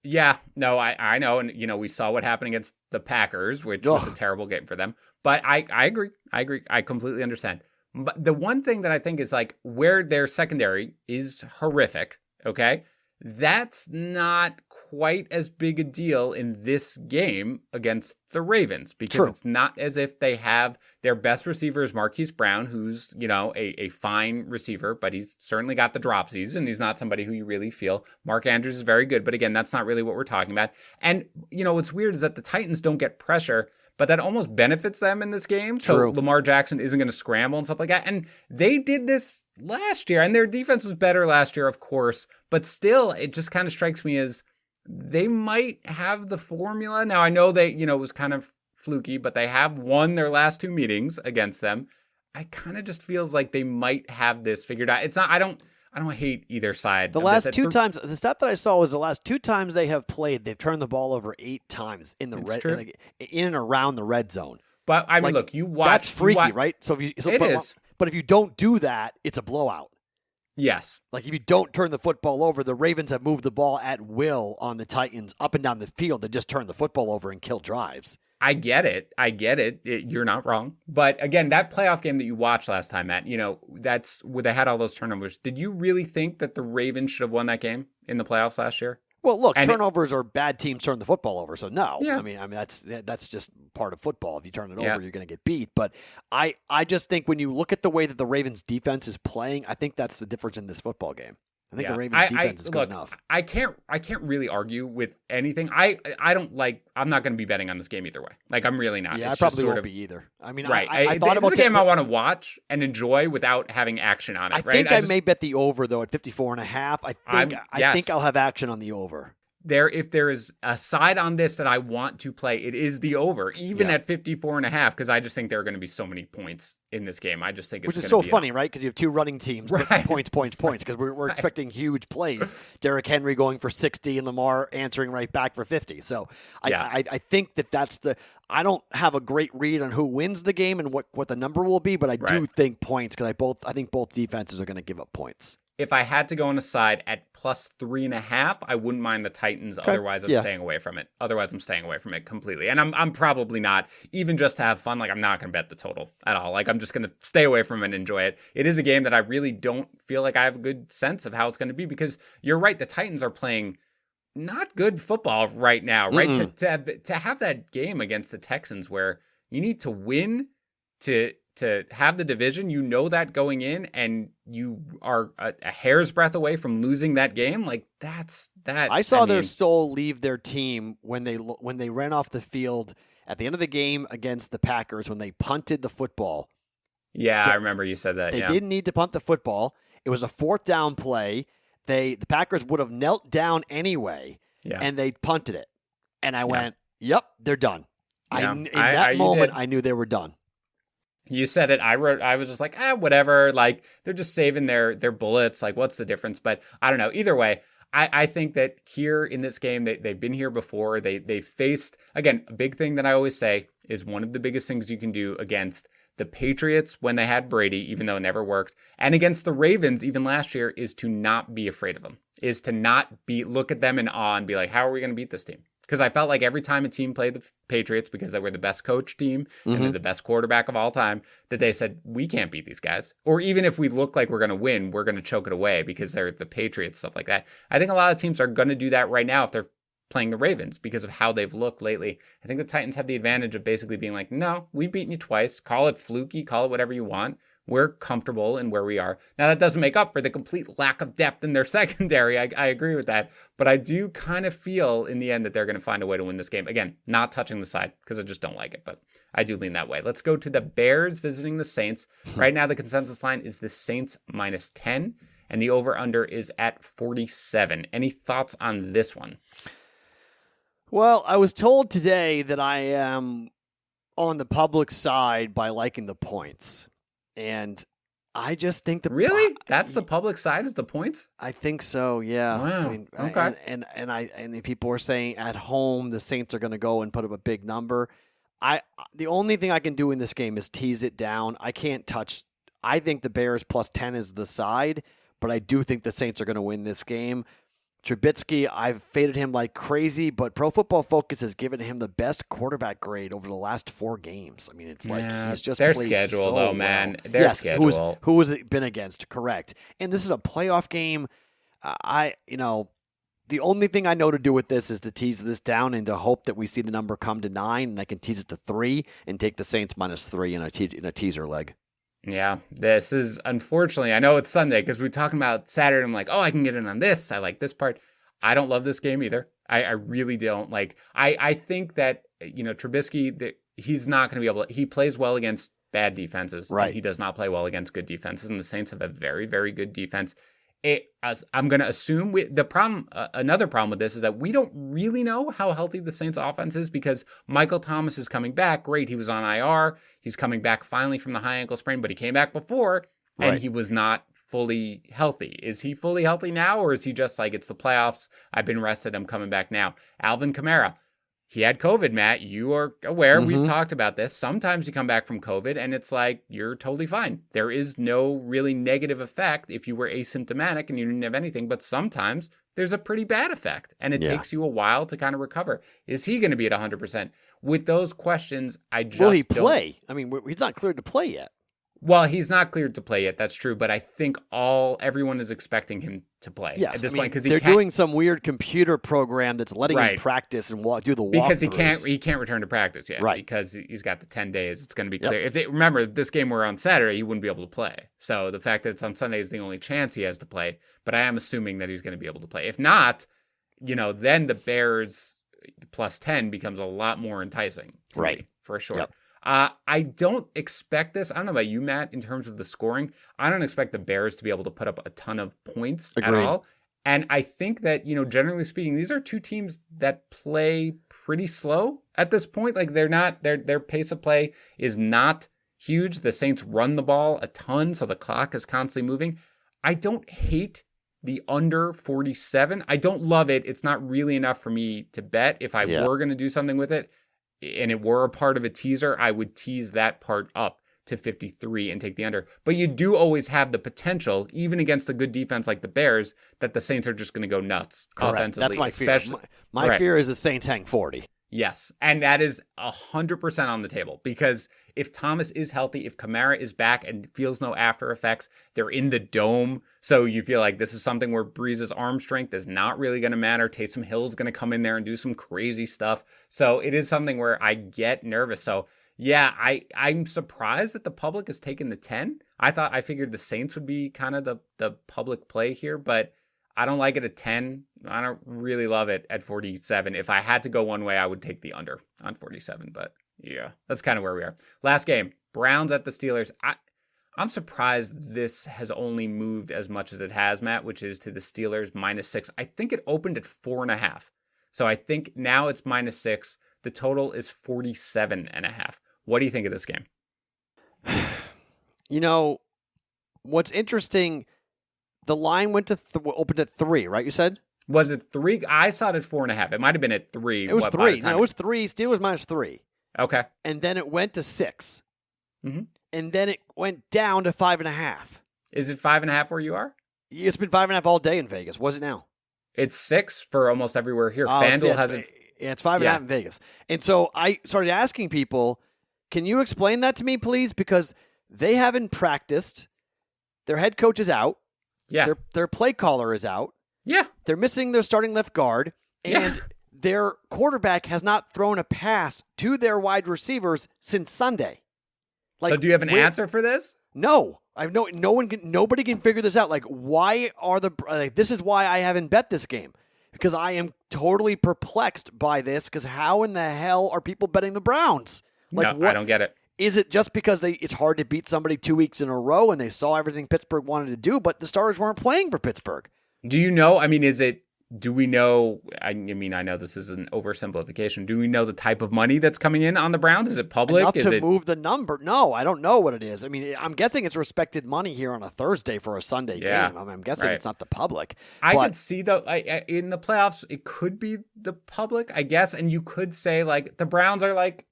Yeah, no, I know. And, we saw what happened against the Packers, which was a terrible game for them. But I agree. I completely understand. But the one thing that I think is like where their secondary is horrific, okay? That's not quite as big a deal in this game against the Ravens because it's not as if they have their best receiver is Marquise Brown, who's, a fine receiver, but he's certainly got the dropsies and he's not somebody who you really feel. Mark Andrews is very good, but again, that's not really what we're talking about. And, what's weird is that the Titans don't get pressure, but that almost benefits them in this game. True. So Lamar Jackson isn't going to scramble and stuff like that. And they did this last year, and their defense was better last year, of course. But still, it just kind of strikes me as they might have the formula. Now, I know they, it was kind of fluky, but they have won their last 2 meetings against them. I kind of just feels like they might have this figured out. It's not, I don't hate either side. The last 2 times, the stat that I saw was the last 2 times they have played, they've turned the ball over 8 times in the in and around the red zone. But I mean, look, you watch. That's freaky, right? So but if you don't do that, it's a blowout. Yes. Like if you don't turn the football over, the Ravens have moved the ball at will on the Titans up and down the field to just turn the football over and kill drives. I get it. You're not wrong. But again, that playoff game that you watched last time, Matt, that's where they had all those turnovers. Did you really think that the Ravens should have won that game in the playoffs last year? Well, look, turnovers are bad teams turn the football over. So no, yeah. I mean that's just part of football. If you turn it over, you're going to get beat. But I just think when you look at the way that the Ravens defense is playing, I think that's the difference in this football game. I think the Ravens defense is good enough. I can't really argue with anything. I'm not going to be betting on this game either way. Like I'm really not. Yeah, I probably won't be either. I mean, right. I thought about this game I want to watch and enjoy without having action on it. I think I may bet the over though at 54.5. I think I'll have action on the over. If there is a side on this that I want to play, it is the over, even at 54.5, because I just think there are going to be so many points in this game. I just think it's which is so funny, right? Because you have 2 running teams, right? Points, because we're expecting huge plays. Derrick Henry going for 60 and Lamar answering right back for 50. So I think that's I don't have a great read on who wins the game and what the number will be, but I do think points because I think both defenses are going to give up points. If I had to go on a side at plus 3.5, I wouldn't mind the Titans. Okay. Otherwise, I'm staying away from it. Otherwise, I'm staying away from it completely. And I'm probably not, even just to have fun, like I'm not going to bet the total at all. Like I'm just going to stay away from it and enjoy it. It is a game that I really don't feel like I have a good sense of how it's going to be because you're right. The Titans are playing not good football right now, right? Mm-mm. To have that game against the Texans where you need to win to have the division, that going in, and you are a hair's breadth away from losing that game. Like that's that. I saw their soul leave their team when they ran off the field at the end of the game against the Packers when they punted the football. Yeah, I remember you said that. They didn't need to punt the football. It was a 4th down play. The Packers would have knelt down anyway, and they punted it. And I went, "Yep, they're done." Yeah. In that moment, I knew they were done. You said it. I was just like, whatever. Like they're just saving their bullets. Like what's the difference? But I don't know. Either way, I think that here in this game, they've been here before. They faced, again, a big thing that I always say is one of the biggest things you can do against the Patriots when they had Brady, even though it never worked, and against the Ravens, even last year, is to not be afraid of them, is to not look at them in awe and be like, how are we going to beat this team? Because I felt like every time a team played the Patriots, because they were the best coach team and they're the best quarterback of all time, that they said, we can't beat these guys. Or even if we look like we're going to win, we're going to choke it away because they're the Patriots, stuff like that. I think a lot of teams are going to do that right now if they're playing the Ravens because of how they've looked lately. I think the Titans have the advantage of basically being like, no, we've beaten you twice. Call it fluky, call it whatever you want. we're comfortable in where we are. Now, that doesn't make up for the complete lack of depth in their secondary. I agree with that. But I do kind of feel in the end that they're going to find a way to win this game. Again, not touching the side because I just don't like it, but I do lean that way. Let's go to the Bears visiting the Saints. Right now, the consensus line is the Saints -10, and the over-under is at 47. Any thoughts on this one? Well, I was told today that I am on the public side by liking the points. And I just think Really? That's the public side is the points? I think so, yeah. Wow. I mean, Okay. And people were saying at home the Saints are going to go and put up a big number. The only thing I can do in this game is tease it down. I can't touch. I think the Bears +10 is the side, but I do think the Saints are going to win this game. Trubisky, I've faded him like crazy, but Pro Football Focus has given him the best quarterback grade over the last 4 games. I mean, it's like he's just their played schedule, so though, man. well. Their yes, schedule. Who has it been against? Correct. And this is a playoff game. The only thing I know to do with this is to tease this down and to hope that we see the number come to 9, and I can tease it to 3 and take the Saints -3 in a teaser leg. Yeah, this is unfortunately, I know it's Sunday because we're talking about Saturday. I'm like, oh, I can get in on this. I like this part. I don't love this game either. I really don't. Like, I think that, Trubisky, that he's not going to be able to, he plays well against bad defenses. Right. He does not play well against good defenses, and the Saints have a very, very good defense. I'm going to assume another problem with this is that we don't really know how healthy the Saints offense is because Michael Thomas is coming back. Great. He was on IR. He's coming back finally from the high ankle sprain, but he came back before and he was not fully healthy. Is he fully healthy now? Or is he just like, it's the playoffs. I've been rested. I'm coming back now. Alvin Kamara. He had COVID, Matt. You are aware. We've talked about this. Sometimes you come back from COVID and it's like, you're totally fine. There is no really negative effect if you were asymptomatic and you didn't have anything. But sometimes there's a pretty bad effect and it takes you a while to kind of recover. Is he going to be at 100%? With those questions, I just Will he play? I mean, he's not cleared to play yet. Well, he's not cleared to play yet. That's true. But I think everyone is expecting him to play at this point because they're doing some weird computer program that's letting him practice and do the walkthroughs. Because he can't return to practice yet. Right. Because he's got the 10 days. It's going to be clear. Remember, if this game were on Saturday, he wouldn't be able to play. So the fact that it's on Sunday is the only chance he has to play. But I am assuming that he's going to be able to play. If not, then the Bears +10 becomes a lot more enticing. To me, for sure. Yep. I don't expect this. I don't know about you, Matt, in terms of the scoring. I don't expect the Bears to be able to put up a ton of points at all. And I think that, generally speaking, these are two teams that play pretty slow at this point. Like their pace of play is not huge. The Saints run the ball a ton, so the clock is constantly moving. I don't hate the under 47. I don't love it. It's not really enough for me to bet. If I were going to do something with it, and it were a part of a teaser, I would tease that part up to 53 and take the under. But you do always have the potential, even against a good defense like the Bears, that the Saints are just going to go nuts offensively. That's my fear. My fear is the Saints hang 40. Yes, and that is 100% on the table because if Thomas is healthy, if Kamara is back and feels no after effects, they're in the dome, so you feel like this is something where Breeze's arm strength is not really going to matter. Taysom Hill is going to come in there and do some crazy stuff, so it is something where I get nervous. So yeah, I'm surprised that the public has taken the 10. I figured the Saints would be kind of the public play here, but I don't like it at 10. I don't really love it at 47. If I had to go one way, I would take the under on 47. But yeah, that's kind of where we are. Last game, Browns at the Steelers. I'm surprised this has only moved as much as it has, Matt, which is to the Steelers -6. I think it opened at 4.5. So I think now it's -6. The total is 47.5. What do you think of this game? What's interesting, the line went to opened at 3, right? You said? Was it 3? I saw it at 4.5. It might have been at 3. It was 3. No, it was 3. Steelers -3. Okay. And then it went to 6. Mm-hmm. And then it went down to 5.5. Is it 5.5 where you are? It's been 5.5 all day in Vegas. What's it now? It's 6 for almost everywhere here. FanDuel has it. Yeah, it's 5.5 in Vegas. And so I started asking people, can you explain that to me, please? Because they haven't practiced. Their head coach is out. Yeah. Their play caller is out. Yeah. They're missing their starting left guard. And their quarterback has not thrown a pass to their wide receivers since Sunday. So do you have an answer for this? No. Nobody can figure this out. Like, why are this is why I haven't bet this game. Because I am totally perplexed by this, because how in the hell are people betting the Browns? Like, No, I don't get it. Is it just because it's hard to beat somebody 2 weeks in a row and they saw everything Pittsburgh wanted to do, but the starters weren't playing for Pittsburgh? Do you know, I mean, do we know, I mean, I know this is an oversimplification. Do we know the type of money that's coming in on the Browns? Is it public? Enough to move the number? No, I don't know what it is. I mean, I'm guessing it's respected money here on a Thursday for a Sunday game. I mean, I'm guessing it's not the public. I could see, though, in the playoffs, it could be the public, I guess. And you could say, like, the Browns are, like,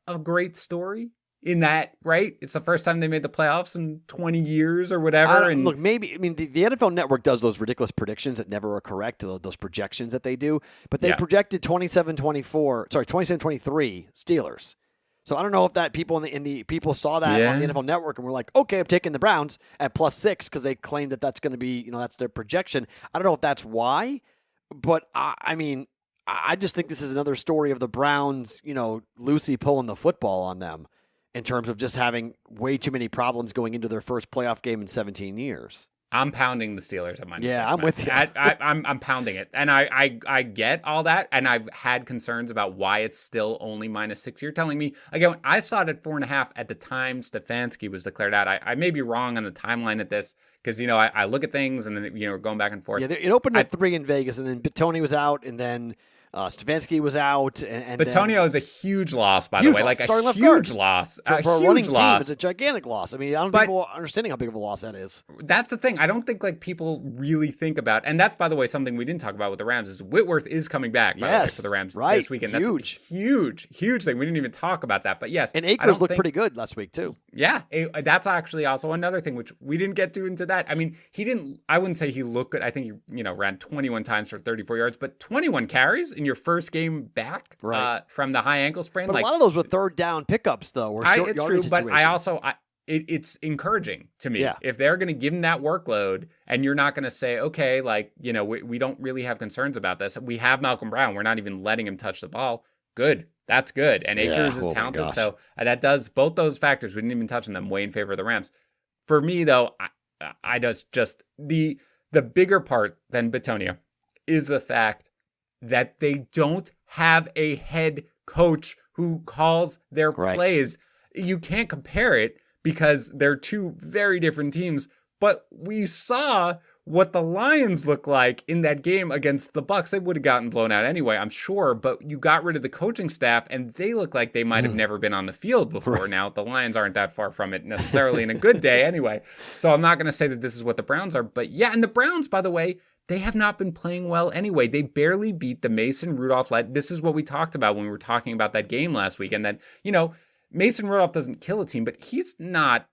a great story. In that, right? It's the first time they made the playoffs in 20 years or whatever. Look, maybe, I mean, the NFL Network does those ridiculous predictions that never are correct, those projections that they do. But they projected 27-23 Steelers. So I don't know if that people people saw that on the NFL Network and were like, okay, I'm taking the Browns at +6 because they claimed that that's going to be, that's their projection. I don't know if that's why, but I mean, I just think this is another story of the Browns, Lucy pulling the football on them, in terms of just having way too many problems going into their first playoff game in 17 years. I'm pounding the Steelers at -6. Yeah, I'm with you. I'm pounding it. And I get all that. And I've had concerns about why it's still only -6. You're telling me, again, I saw it at 4.5 at the time Stefanski was declared out. I may be wrong on the timeline at this, because, I look at things and then, going back and forth. Yeah, it opened at 3 in Vegas, and then Tony was out, and then Stefanski was out, and Bitonio is a huge loss, by the way, like a huge loss. For a running team, it's a gigantic loss. I mean, I don't think people understanding how big of a loss that is. That's the thing. I don't think people really think about, and that's, by the way, something we didn't talk about with the Rams, is Whitworth is coming back, by the way, for the Rams this weekend. Huge. That's a huge thing. We didn't even talk about that, but yes. And Akers looked pretty good last week, too. Yeah, that's actually also another thing, which we didn't get into that. I mean, I wouldn't say he looked good. I think he, ran 21 times for 34 yards, but 21 carries in your first game back from the high ankle sprain. But a lot of those were third down pickups, though. It's true, but it's encouraging to me. Yeah. If they're going to give him that workload, and you're not going to say, okay, we don't really have concerns about this. We have Malcolm Brown. We're not even letting him touch the ball. Good. That's good. And Akers is talented. So that does both those factors. We didn't even touch on them, way in favor of the Rams. For me, though, I just the bigger part than Bitonio is the fact that they don't have a head coach who calls their plays. You can't compare it because they're two very different teams, but we saw what the Lions look like in that game against the Bucs. They would have gotten blown out anyway, I'm sure, but you got rid of the coaching staff, and they look like they might have never been on the field before. Now, the Lions aren't that far from it necessarily in a good day anyway, so I'm not going to say that this is what the Browns are, but yeah, and the Browns, by the way, they have not been playing well anyway. They barely beat the Mason Rudolph. This is what we talked about when we were talking about that game last week. And that, Mason Rudolph doesn't kill a team, but he's not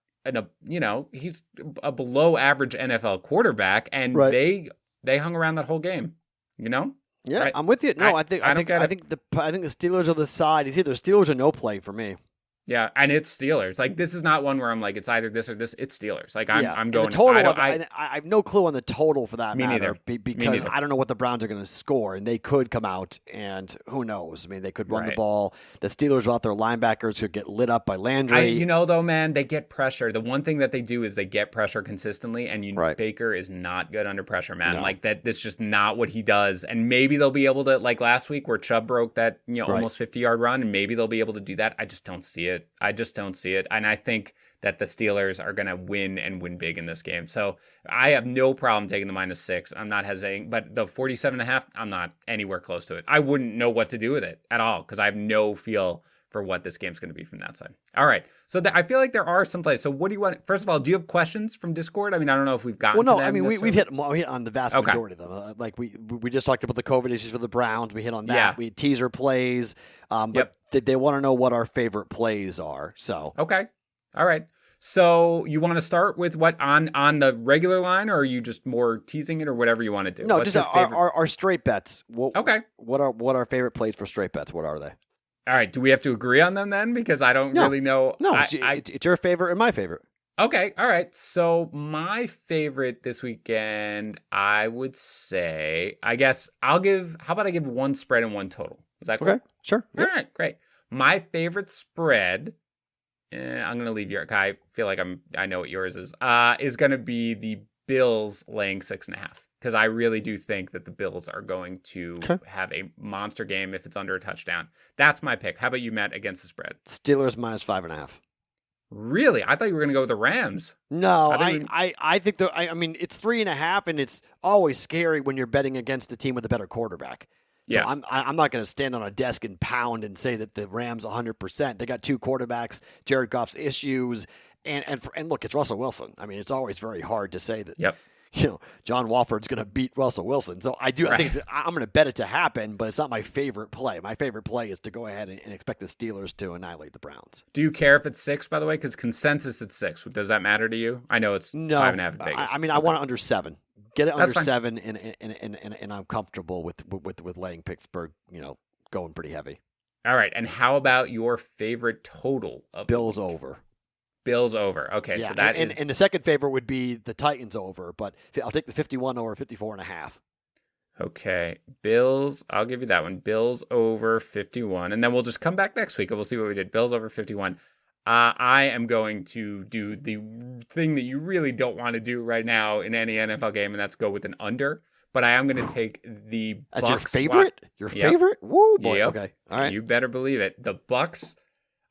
he's a below average NFL quarterback. And they hung around that whole game, Yeah, right? I'm with you. No, I think the Steelers are the side. It's either Steelers or no play for me. Yeah, and it's Steelers. Like, this is not one where I'm like, it's either this or this. It's Steelers. Like, I'm going. The total, I have no clue on the total for that matter. Neither. Because I don't know what the Browns are going to score, and they could come out, and who knows? I mean, they could run the ball. The Steelers without their linebackers could get lit up by Landry. Though, man, they get pressure. The one thing that they do is they get pressure consistently, and Baker is not good under pressure, man. No. Like, that's just not what he does. And maybe they'll be able to, like last week where Chubb broke that almost 50-yard run, and maybe they'll be able to do that. I just don't see it. I just don't see it. And I think that the Steelers are going to win and win big in this game. So I have no problem taking the -6. I'm not hesitating. But the 47.5, I'm not anywhere close to it. I wouldn't know what to do with it at all because I have no feel for what this game's going to be from that side. All right. So I feel like there are some plays. So what do you want? First of all, do you have questions from Discord? I mean, I don't know if we've gotten to them. I mean, we've hit on the vast majority of them. Like we just talked about the COVID issues for the Browns. We hit on that. Yeah. We teaser plays. But they want to know what our favorite plays are. So okay. All right. So you want to start with what on the regular line, or are you just more teasing it, or whatever you want to do? No, just our straight bets. Okay. What are our favorite plays for straight bets? What are they? All right. Do we have to agree on them then? Because I don't really know. No, it's your favorite and my favorite. Okay. All right. So my favorite this weekend, I would say, how about I give one spread and one total? Is that cool? Okay. Sure. All right. Great. My favorite spread I'm going to leave your. I feel like I know what yours is. Is going to be the Bills laying 6.5 because I really do think that the Bills are going to have a monster game if it's under a touchdown. That's my pick. How about you, Matt, against the spread? Steelers -5.5. Really? I thought you were going to go with the Rams. No, I think I mean, it's 3.5, and it's always scary when you're betting against the team with a better quarterback. So Yeah. I'm not going to stand on a desk and pound and say that the Rams 100%. They got two quarterbacks, Jared Goff's issues, and look, it's Russell Wilson. I mean, it's always very hard to say that. Yep. John Wolford's going to beat Russell Wilson. So I think I'm going to bet it to happen, but it's not my favorite play. My favorite play is to go ahead and expect the Steelers to annihilate the Browns. Do you care if it's 6, by the way? Because consensus at 6. Does that matter to you? I know it's 5.5 at Vegas. I mean, I want it under 7. Get it under fine. 7, and I'm comfortable with laying Pittsburgh, going pretty heavy. All right. And how about your favorite total of Bills over? Bills over. Okay, yeah, so that and the second favorite would be the Titans over, but I'll take the 51 over 54.5. Okay, Bills, I'll give you that one. Bills over 51. And then we'll just come back next week and we'll see what we did. Bills over 51. I am going to do the thing that you really don't want to do right now in any NFL game, and that's go with an under. But I am going to take the Bucs. That's your favorite? Your favorite? Woo, boy. Yep. Okay. All right. You better believe it. The Bucs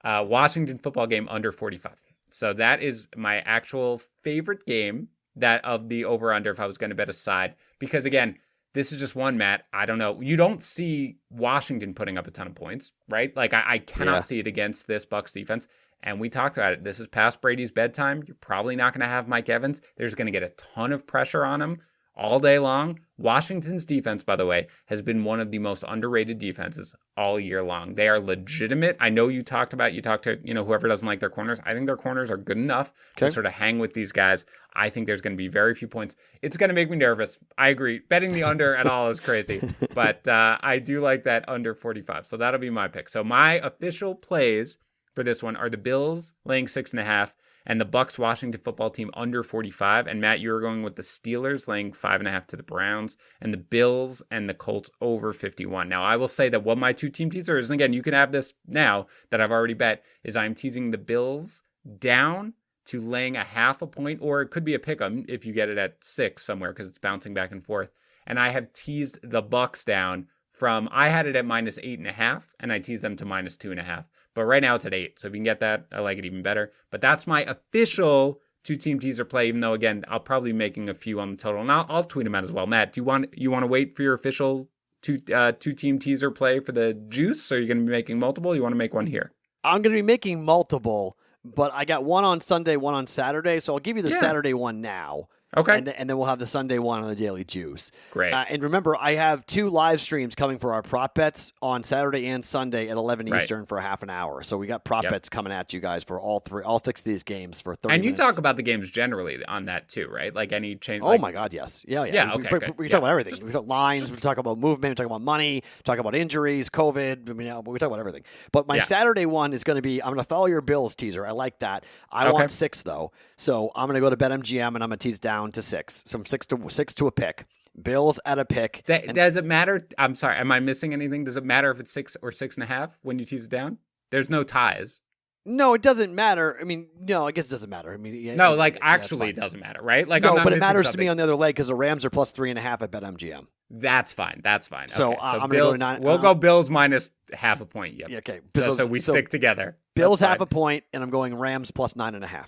Washington football game under 45. So that is my actual favorite game, that of the over-under, if I was going to bet a side. Because, again, this is just one, Matt. I don't know. You don't see Washington putting up a ton of points, right? Like, I cannot see it against this Bucs defense. And we talked about it. This is past Brady's bedtime. You're probably not going to have Mike Evans. There's going to get a ton of pressure on him all day long. Washington's defense, by the way, has been one of the most underrated defenses all year long. They are legitimate. I know you talked to, whoever doesn't like their corners. I think their corners are good enough to sort of hang with these guys. I think there's going to be very few points. It's going to make me nervous. I agree. Betting the under at all is crazy, but I do like that under 45. So that'll be my pick. So my official plays for this one are the Bills laying 6.5 and the Bucs Washington football team under 45. And Matt, you were going with the Steelers laying 5.5 to the Browns, and the Bills and the Colts over 51. Now, I will say that what my 2-team teaser is, and again, you can have this now that I've already bet, is I'm teasing the Bills down to laying 0.5 point, or it could be a pick 'em if you get it at 6 somewhere because it's bouncing back and forth. And I have teased the Bucs down from, I had it at -8.5, and I teased them to -2.5. But right now it's at 8. So if you can get that, I like it even better. But that's my official 2-team teaser play, even though, again, I'll probably be making a few on the total. And I'll tweet them out as well. Matt, do you want to wait for your official 2-team teaser play for the juice? Or are you going to be making multiple? You want to make one here? I'm going to be making multiple, but I got one on Sunday, one on Saturday. So I'll give you the Saturday one now. Okay. And then we'll have the Sunday one on the Daily Juice. Great. And remember, I have 2 live streams coming for our prop bets on Saturday and Sunday at 11 Eastern for half an hour. So we got prop bets coming at you guys for all 6 of these games for 30 minutes. And you talk about the games generally on that too, right? Like any change? Oh, my God, yes. Yeah. Yeah, we okay, talk about everything. We talk lines, we talk about movement, we talk about money, talk about injuries, COVID. I mean, we talk about everything. But my Saturday one is going to be, I'm going to follow your Bills teaser. I like that. I want 6, though. So I'm going to go to BetMGM, and I'm going to tease down to 6. So 6 to a pick. Bills at a pick. Does it matter? I'm sorry. Am I missing anything? Does it matter if it's 6 or 6.5 when you tease it down? There's no ties. No, it doesn't matter. I mean, no, I guess it doesn't matter. I mean, it doesn't matter, right? Like, no, but it matters to me on the other leg because the Rams are plus 3.5 at BetMGM. That's fine. So, okay. I'm going to go to 9. We'll go Bills minus 0.5 point. Yep. Yeah, okay. So we stick together. Bills 0.5 point, and I'm going Rams plus 9.5.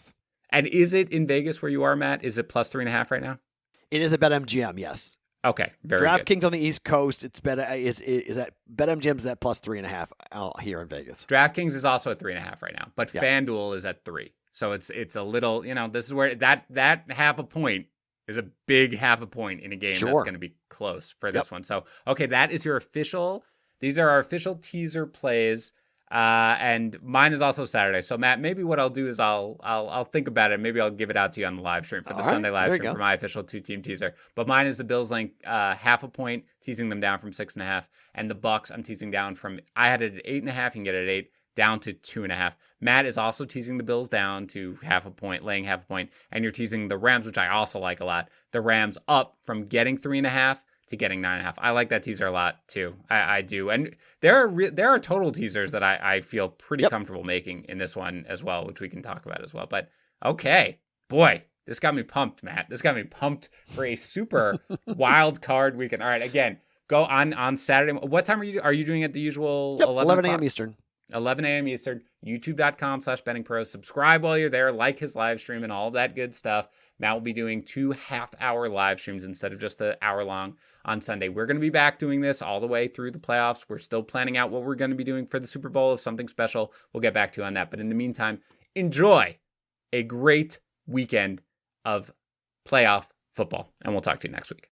And is it in Vegas where you are, Matt? Is it plus 3.5 right now? It is at BetMGM, yes. Okay, very DraftKings good. on the East Coast, is at BetMGM's at plus 3.5 here in Vegas. DraftKings is also at 3.5 right now, but FanDuel is at 3. So it's a little, this is where that 0.5 point is a big 0.5 point in a game that's going to be close for this one. So, okay, that is your official. These are our official teaser plays. And mine is also Saturday. So Matt, maybe what I'll do is I'll think about it. Maybe I'll give it out to you on the live stream for the Sunday live stream for my official 2-team teaser. But mine is the Bills laying 0.5 point, teasing them down from 6.5, and the Bucs I'm teasing down from. I had it at 8.5. You can get it at 8 down to 2.5. Matt is also teasing the Bills down to 0.5 point, laying 0.5 point, and you're teasing the Rams, which I also like a lot. The Rams up from getting 3.5 to getting 9.5. I like that teaser a lot too. I do. And there are total teasers that I feel pretty comfortable making in this one as well, which we can talk about as well. But okay, boy, this got me pumped, Matt. This got me pumped for a super wild card weekend. All right, again, go on Saturday. What time are you doing at the usual 11 a.m. Eastern? 11 a.m. Eastern, youtube.com/bettingpros. Subscribe while you're there, like his live stream and all that good stuff. Matt will be doing 2 half-hour live streams instead of just an hour long on Sunday. We're going to be back doing this all the way through the playoffs. We're still planning out what we're going to be doing for the Super Bowl. If something special, we'll get back to you on that. But in the meantime, enjoy a great weekend of playoff football, and we'll talk to you next week.